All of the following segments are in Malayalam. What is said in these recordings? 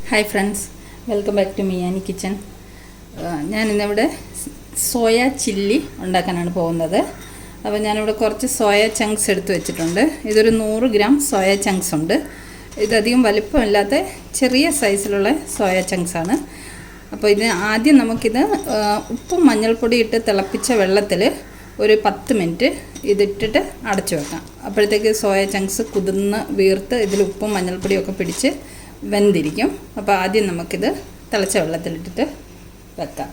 Hi friends, welcome back to Miyani kitchen. ഞാനിന്നിവിടെ സോയ ചില്ലി ഉണ്ടാക്കാനാണ് പോകുന്നത്. അപ്പോൾ ഞാനിവിടെ കുറച്ച് സോയ ചങ്ക്സ് എടുത്ത് വെച്ചിട്ടുണ്ട്. ഇതൊരു 100 ഗ്രാം സോയ ചങ്ക്സ് ഉണ്ട്. ഇതധികം വലിപ്പമില്ലാത്ത ചെറിയ സൈസിലുള്ള സോയ ചങ്ക്സാണ്. അപ്പോൾ ആദ്യം നമുക്കിത് ഉപ്പും മഞ്ഞൾപ്പൊടി ഇട്ട് തിളപ്പിച്ച വെള്ളത്തിൽ ഒരു 10 മിനിറ്റ് ഇതിട്ടിട്ട് അടച്ചു വെക്കാം. അപ്പോഴത്തേക്ക് സോയ ചങ്ക്സ് കുതിർന്ന് വീർത്ത് ഇതിൽ ഉപ്പും മഞ്ഞൾപ്പൊടിയൊക്കെ പിടിച്ച് വെന്തിരിക്കും. അപ്പോൾ ആദ്യം നമുക്കിത് തിളച്ച വെള്ളത്തിലിട്ടിട്ട് വെക്കാം.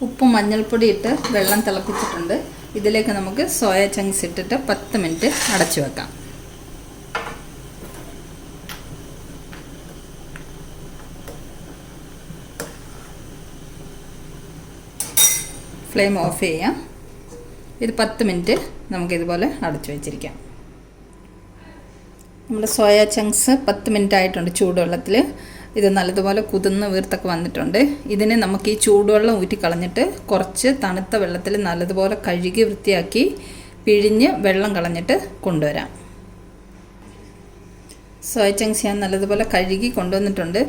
ഉപ്പും മഞ്ഞൾപ്പൊടി ഇട്ട് വെള്ളം തിളപ്പിച്ചിട്ടുണ്ട്. ഇതിലേക്ക് നമുക്ക് സോയ ചങ്ക്സ് ഇട്ടിട്ട് 10 മിനിറ്റ് അടച്ചു വെക്കാം. ഫ്ലെയിം ഓഫ് ചെയ്യാം. ഇത് 10 മിനിറ്റ് നമുക്കിതുപോലെ അടച്ചു വെച്ചിരിക്കാം. നമ്മുടെ സോയ ചങ്ക്സ് 10 മിനിറ്റ് ആയിട്ടുണ്ട് ചൂടുവെള്ളത്തിൽ. ഇത് നല്ലതുപോലെ കുതിർന്ന് വീർത്തൊക്കെ വന്നിട്ടുണ്ട്. ഇതിനെ നമുക്ക് ഈ ചൂടുവെള്ളം ഊറ്റി കളഞ്ഞിട്ട് കുറച്ച് തണുത്ത വെള്ളത്തിൽ നല്ലതുപോലെ കഴുകി വൃത്തിയാക്കി പിഴിഞ്ഞ് വെള്ളം കളഞ്ഞിട്ട് കൊണ്ടുവരാം. സോയ ചങ്ക്സ് ഞാൻ നല്ലതുപോലെ കഴുകി കൊണ്ടുവന്നിട്ടുണ്ട്.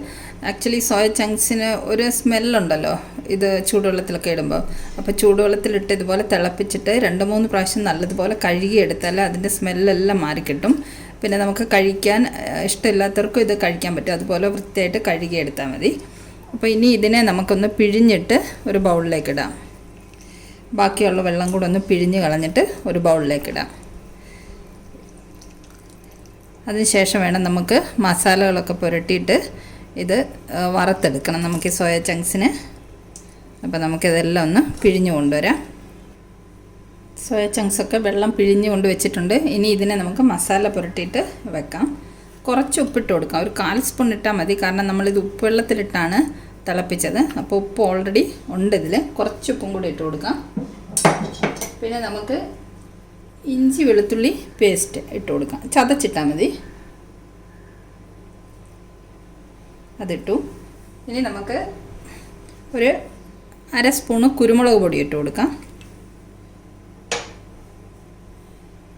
ആക്ച്വലി സോയ ചങ്ക്സിന് ഒരു സ്മെല്ലുണ്ടല്ലോ ഇത് ചൂടുവെള്ളത്തിലൊക്കെ ഇടുമ്പോൾ. അപ്പോൾ ചൂടുവെള്ളത്തിലിട്ട് ഇതുപോലെ തിളപ്പിച്ചിട്ട് 2-3 പ്രാവശ്യം നല്ലതുപോലെ കഴുകിയെടുത്താൽ അതിൻ്റെ സ്മെല്ലെല്ലാം മാറിക്കിട്ടും. പിന്നെ നമുക്ക് കഴിക്കാൻ ഇഷ്ടമില്ലാത്തവർക്കും ഇത് കഴിക്കാൻ പറ്റും. അതുപോലെ വൃത്തിയായിട്ട് കഴുകിയെടുത്താൽ മതി. അപ്പോൾ ഇനി ഇതിനെ നമുക്കൊന്ന് പിഴിഞ്ഞിട്ട് ഒരു ബൗളിലേക്ക് ഇടാം. ബാക്കിയുള്ള വെള്ളം കൂടെ ഒന്ന് പിഴിഞ്ഞ് കളഞ്ഞിട്ട് ഒരു ബൗളിലേക്ക് ഇടാം. അതിനുശേഷം വേണം നമുക്ക് മസാലകളൊക്കെ പുരട്ടിയിട്ട് ഇത് വറുത്തെടുക്കണം നമുക്ക് ഈ സോയ ചങ്ക്സിന്. അപ്പോൾ നമുക്കിതെല്ലാം ഒന്ന് പിഴിഞ്ഞ് കൊണ്ടുവരാം. സോയ ചങ്ക്സൊക്കെ വെള്ളം പിഴിഞ്ഞ് കൊണ്ട് വെച്ചിട്ടുണ്ട്. ഇനി ഇതിനെ നമുക്ക് മസാല പുരട്ടിയിട്ട് വെക്കാം. കുറച്ച് ഉപ്പിട്ട് കൊടുക്കാം. ഒരു 1/4 സ്പൂൺ ഇട്ടാൽ മതി. കാരണം നമ്മളിത് ഉപ്പ് വെള്ളത്തിലിട്ടാണ് തിളപ്പിച്ചത്. അപ്പോൾ ഉപ്പ് ഓൾറെഡി ഉണ്ട് ഇതിൽ. കുറച്ച് ഉപ്പും കൂടി ഇട്ട് കൊടുക്കാം. പിന്നെ നമുക്ക് ഇഞ്ചി വെളുത്തുള്ളി പേസ്റ്റ് ഇട്ട് കൊടുക്കാം. ചതച്ചിട്ടാൽ മതി. അതിട്ടു. ഇനി നമുക്ക് ഒരു 1/2 സ്പൂണ് കുരുമുളക് പൊടി ഇട്ട് കൊടുക്കാം.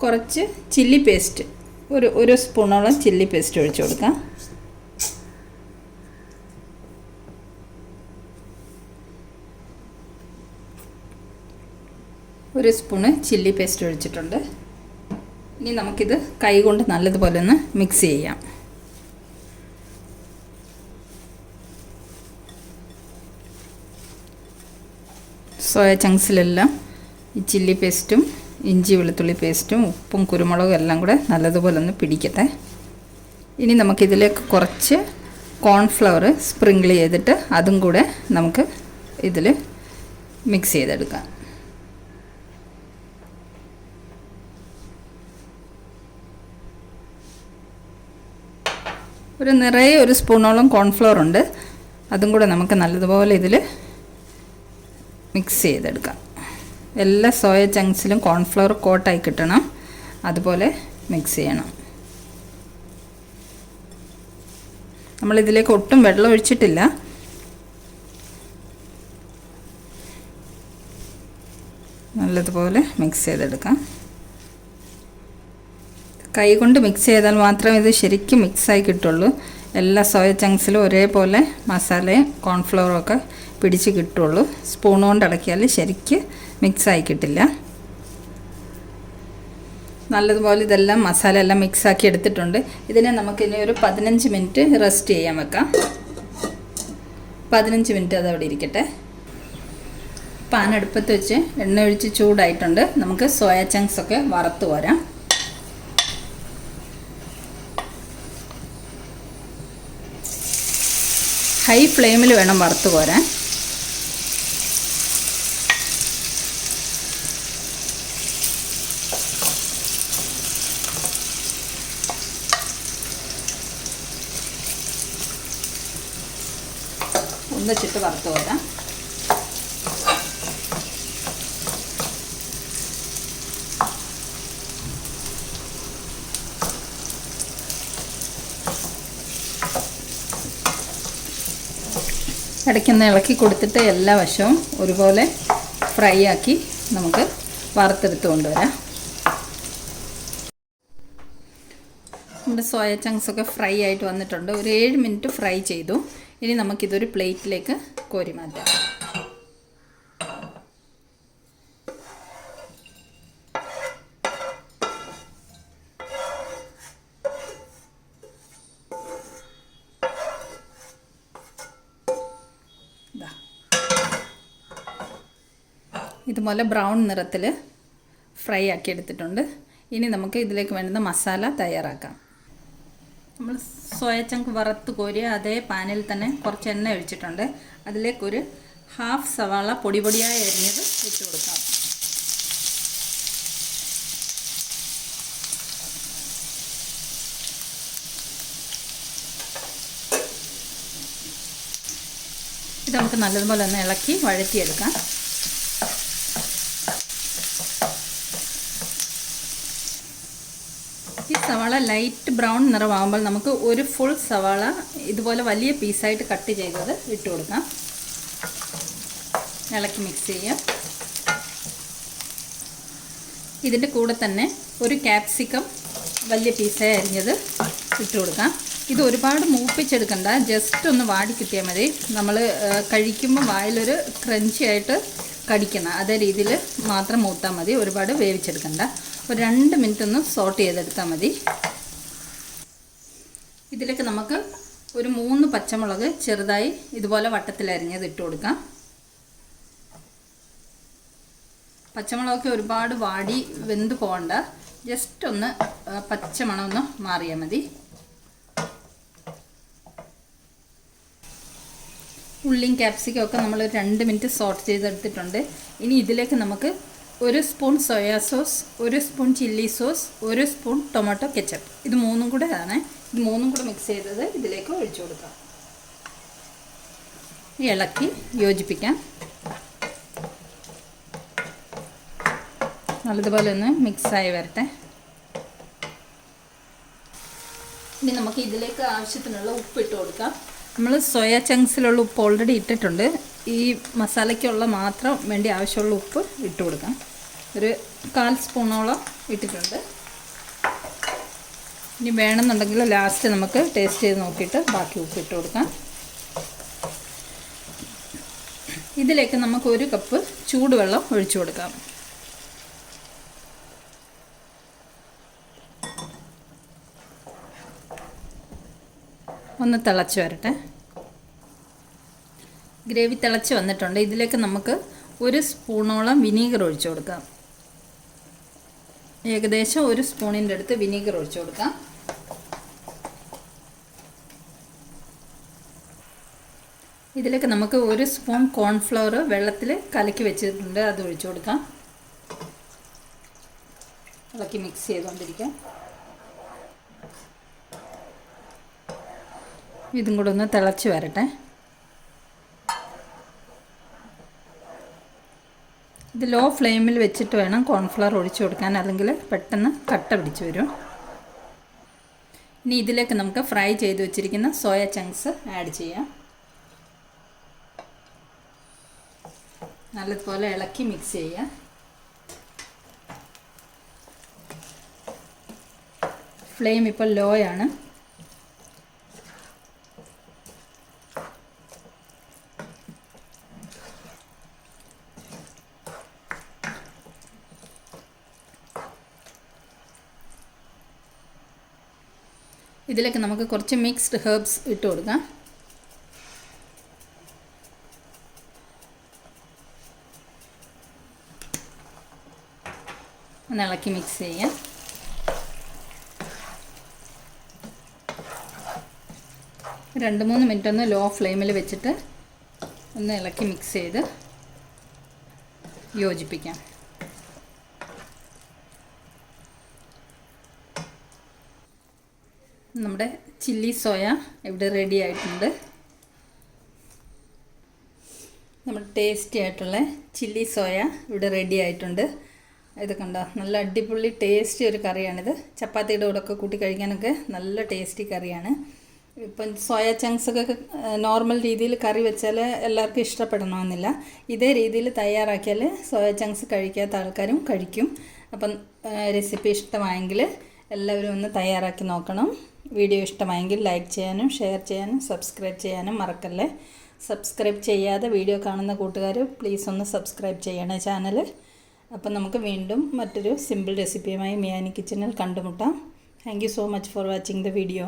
കുറച്ച് ചില്ലി പേസ്റ്റ്, ഒരു സ്പൂണോളം ചില്ലി പേസ്റ്റ് ഒഴിച്ച് കൊടുക്കാം. ഒരു സ്പൂണ് ചില്ലി പേസ്റ്റ് ഒഴിച്ചിട്ടുണ്ട്. ഇനി നമുക്കിത് കൈ കൊണ്ട് നല്ലതുപോലെ ഒന്ന് മിക്സ് ചെയ്യാം. സോയ ചങ്ക്സിലെല്ലാം ഈ ചില്ലി പേസ്റ്റും ഇഞ്ചി വെളുത്തുള്ളി പേസ്റ്റും ഉപ്പും കുരുമുളകും എല്ലാം കൂടെ നല്ലതുപോലെ ഒന്ന് പിടിക്കട്ടെ. ഇനി നമുക്കിതിലേക്ക് കുറച്ച് കോൺഫ്ലവർ സ്പ്രിങ്കിൾ ചെയ്തിട്ട് അതും കൂടെ നമുക്ക് ഇതിൽ മിക്സ് ചെയ്തെടുക്കാം. നിറയെ ഒരു സ്പൂണോളം കോൺഫ്ലവർ ഉണ്ട്. അതും കൂടെ നമുക്ക് നല്ലതുപോലെ ഇതിൽ മിക്സ് ചെയ്തെടുക്കാം. എല്ലാ സോയ ചങ്ക്സിലും കോൺഫ്ലവർ കോട്ടായി കിട്ടണം. അതുപോലെ മിക്സ് ചെയ്യണം. നമ്മളിതിലേക്ക് ഒട്ടും വെള്ളം ഒഴിച്ചിട്ടില്ല. നല്ലതുപോലെ മിക്സ് ചെയ്തെടുക്കാം. കൈ കൊണ്ട് മിക്സ് ചെയ്താൽ മാത്രമേ ഇത് ശരിക്കും മിക്സായി കിട്ടുള്ളൂ. എല്ലാ സോയ ചങ്ക്സിലും ഒരേപോലെ മസാലയും കോൺഫ്ലവറും ഒക്കെ പിടിച്ച് കിട്ടുള്ളൂ. സ്പൂൺ കൊണ്ട് ഇളക്കിയാൽ ശരിക്ക് മിക്സായി കിട്ടില്ല. നല്ലതുപോലെ ഇതെല്ലാം മസാല എല്ലാം മിക്സാക്കി എടുത്തിട്ടുണ്ട്. ഇതിനെ നമുക്കിനി ഒരു 15 മിനിറ്റ് റെസ്റ്റ് ചെയ്യാൻ വെക്കാം. 15 മിനിറ്റ് അതവിടെ ഇരിക്കട്ടെ. പാൻ അടുപ്പത്ത് വെച്ച് എണ്ണ ഒഴിച്ച് ചൂടായിട്ടുണ്ട്. നമുക്ക് സോയ ചങ്ക്സ് ഒക്കെ വറുത്ത് പോരാം. ഹൈ ഫ്ലെയിമിൽ വേണം വറുത്ത് പോരാൻ. ഒന്നിച്ചിട്ട് വറുത്ത് പോരാം. ഇടയ്ക്കൊന്ന് ഇളക്കി കൊടുത്തിട്ട് എല്ലാ വശവും ഒരുപോലെ ഫ്രൈ ആക്കി നമുക്ക് വറുത്തെടുത്ത് കൊണ്ടുവരാം. നമ്മുടെ സോയ ചങ്ക്സ് ഒക്കെ ഫ്രൈ ആയിട്ട് വന്നിട്ടുണ്ട്. ഒരു 7 മിനിറ്റ് ഫ്രൈ ചെയ്തു. ഇനി നമുക്കിതൊരു പ്ലേറ്റിലേക്ക് കോരി മാറ്റാം. ഇതുപോലെ ബ്രൗൺ നിറത്തിൽ ഫ്രൈ ആക്കി എടുത്തിട്ടുണ്ട്. ഇനി നമുക്ക് ഇതിലേക്ക് വേണ്ടുന്ന മസാല തയ്യാറാക്കാം. നമ്മൾ സോയ ചങ്ക് വറുത്ത് കോരിയ അതേ പാനിൽ തന്നെ കുറച്ച് എണ്ണ ഒഴിച്ചിട്ടുണ്ട്. അതിലേക്കൊരു ഹാഫ് സവാള പൊടിയായി അരിഞ്ഞത് ഇട്ട് കൊടുക്കാം. ഇത് നമുക്ക് നല്ലതുപോലെ ഒന്ന് ഇളക്കി വഴറ്റിയെടുക്കാം. ഈ സവാള ലൈറ്റ് ബ്രൗൺ നിറമാകുമ്പോൾ നമുക്ക് ഒരു ഫുൾ സവാള ഇതുപോലെ വലിയ പീസായിട്ട് കട്ട് ചെയ്തത് ഇട്ട് കൊടുക്കാം. ഇളക്കി മിക്സ് ചെയ്യാം. ഇതിൻ്റെ കൂടെ തന്നെ ഒരു ക്യാപ്സിക്കം വലിയ പീസായി അരിഞ്ഞത് ഇട്ട് കൊടുക്കാം. ഇത് ഒരുപാട് മൂപ്പിച്ചെടുക്കണ്ട, ജസ്റ്റ് ഒന്ന് വാടി കിട്ടിയാൽ മതി. നമ്മൾ കഴിക്കുമ്പോൾ വായിലൊരു ക്രഞ്ചി ആയിട്ട് കടിക്കണം, അതേ രീതിയിൽ മാത്രം മൂത്താൽ മതി. ഒരുപാട് വേവിച്ചെടുക്കണ്ട. ഒരു 2 മിനിറ്റ് ഒന്ന് സോട്ട് ചെയ്തെടുത്താൽ മതി. ഇതിലേക്ക് നമുക്ക് ഒരു 3 പച്ചമുളക് ചെറുതായി ഇതുപോലെ വട്ടത്തിൽ അരിഞ്ഞത് ഇട്ട് കൊടുക്കാം. പച്ചമുളകൊക്കെ ഒരുപാട് വാടി വെന്ത് പോകണ്ട, ജസ്റ്റ് ഒന്ന് പച്ചമണം ഒന്ന് മാറിയാൽ മതി. ഉള്ളിയും ക്യാപ്സിക്കം ഒക്കെ നമ്മൾ 2 മിനിറ്റ് സോട്ട് ചെയ്തെടുത്തിട്ടുണ്ട്. ഇനി ഇതിലേക്ക് നമുക്ക് 1 spoon soya sauce, 1 spoon chilli sauce, 1 spoon tomato ketchup, ഇത് 3 കൂടെ ആണ്. ഇത് 3 കൂടെ മിക്സ് ചെയ്തത് ഇതിലേക്ക് ഒഴിച്ചു കൊടുക്കാം. ഇളക്കി യോജിപ്പിക്കാം. നല്ലതുപോലെ ഒന്ന് മിക്സായി വരട്ടെ. ഇനി നമുക്ക് ഇതിലേക്ക് ആവശ്യത്തിനുള്ള ഉപ്പ് ഇട്ട് കൊടുക്കാം. നമ്മൾ സോയ ചങ്ക്സിലുള്ള ഉപ്പ് ഓൾറെഡി ഇട്ടിട്ടുണ്ട്. ഈ മസാലയ്ക്കുള്ള മാത്രം വേണ്ടി ആവശ്യമുള്ള ഉപ്പ് ഇട്ട് കൊടുക്കാം. ഒരു 1/4 സ്പൂണോളം ഇട്ടിട്ടുണ്ട്. ഇനി വേണമെന്നുണ്ടെങ്കിൽ ലാസ്റ്റ് നമുക്ക് ടേസ്റ്റ് ചെയ്ത് നോക്കിയിട്ട് ബാക്കി ഉപ്പ് ഇട്ട് കൊടുക്കാം. ഇതിലേക്ക് നമുക്ക് 1 കപ്പ് ചൂടുവെള്ളം ഒഴിച്ചു കൊടുക്കാം. ഒന്ന് തിളച്ച് വരട്ടെ. ഗ്രേവി തിളച്ച് വന്നിട്ടുണ്ട്. ഇതിലേക്ക് നമുക്ക് 1 സ്പൂണോളം വിനീഗർ ഒഴിച്ചു കൊടുക്കാം. ഏകദേശം 1 സ്പൂണിൻ്റെ അടുത്ത് വിനീഗർ ഒഴിച്ചു കൊടുക്കാം. ഇതിലേക്ക് നമുക്ക് 1 സ്പൂൺ കോൺഫ്ലവർ വെള്ളത്തിൽ കലക്കി വെച്ചിട്ടുണ്ട്, അത് ഒഴിച്ചു കൊടുക്കാം. ഇളക്കി മിക്സ് ചെയ്തുകൊണ്ടിരിക്കാം. ഇതും കൂടെ ഒന്ന് തിളച്ച് വരട്ടെ. ഇത് ലോ ഫ്ലെയിമിൽ വെച്ചിട്ട് വേണം കോൺഫ്ലവർ ഒഴിച്ചു കൊടുക്കാൻ, അല്ലെങ്കിൽ പെട്ടെന്ന് കട്ട പിടിച്ച് വരും. ഇനി ഇതിലേക്ക് നമുക്ക് ഫ്രൈ ചെയ്ത് വെച്ചിരിക്കുന്ന സോയ ചങ്ക്സ് ആഡ് ചെയ്യാം. നല്ലതുപോലെ ഇളക്കി മിക്സ് ചെയ്യാം. ഫ്ലെയിം ഇപ്പോൾ ലോ ആണ്. ഇതിലേക്ക് നമുക്ക് കുറച്ച് മിക്സ്ഡ് ഹെർബ്സ് ഇട്ട് കൊടുക്കാം. ഒന്ന് ഇളക്കി മിക്സ് ചെയ്യാം. രണ്ട് മൂന്ന് മിനിറ്റ് ഒന്ന് ലോ ഫ്ലെയിമിൽ വെച്ചിട്ട് ഒന്ന് ഇളക്കി മിക്സ് ചെയ്ത് യോജിപ്പിക്കാം. നമ്മുടെ ചില്ലി സോയ ഇവിടെ റെഡി ആയിട്ടുണ്ട്. നമ്മുടെ ടേസ്റ്റി ആയിട്ടുള്ള ചില്ലി സോയ ഇവിടെ റെഡി ആയിട്ടുണ്ട്. ഇത് കണ്ടോ, നല്ല അടിപൊളി ടേസ്റ്റി ഒരു കറിയാണിത്. ചപ്പാത്തിയുടെ കൂടെയൊക്കെ കൂട്ടി കഴിക്കാനൊക്കെ നല്ല ടേസ്റ്റി കറിയാണ്. ഇപ്പം സോയ ചങ്ക്സൊക്കെ നോർമൽ രീതിയിൽ കറി വെച്ചാൽ എല്ലാവർക്കും ഇഷ്ടപ്പെടണമെന്നില്ല. ഇതേ രീതിയിൽ തയ്യാറാക്കിയാൽ സോയ ചങ്ക്സ് കഴിക്കാത്ത ആൾക്കാരും കഴിക്കും. അപ്പം റെസിപ്പി ഇഷ്ടമായെങ്കിൽ എല്ലാവരും ഒന്ന് തയ്യാറാക്കി നോക്കണം. വീഡിയോ ഇഷ്ടമായെങ്കിൽ ലൈക്ക് ചെയ്യാനും ഷെയർ ചെയ്യാനും സബ്സ്ക്രൈബ് ചെയ്യാനും മറക്കല്ലേ. സബ്സ്ക്രൈബ് ചെയ്യാതെ വീഡിയോ കാണുന്ന കൂട്ടുകാർ പ്ലീസ് ഒന്ന് സബ്സ്ക്രൈബ് ചെയ്യണേ ചാനൽ. അപ്പം നമുക്ക് വീണ്ടും മറ്റൊരു സിമ്പിൾ റെസിപ്പിയുമായി മിയാനി കിച്ചണിൽ കണ്ടുമുട്ടാം. Thank you so much for watching the video.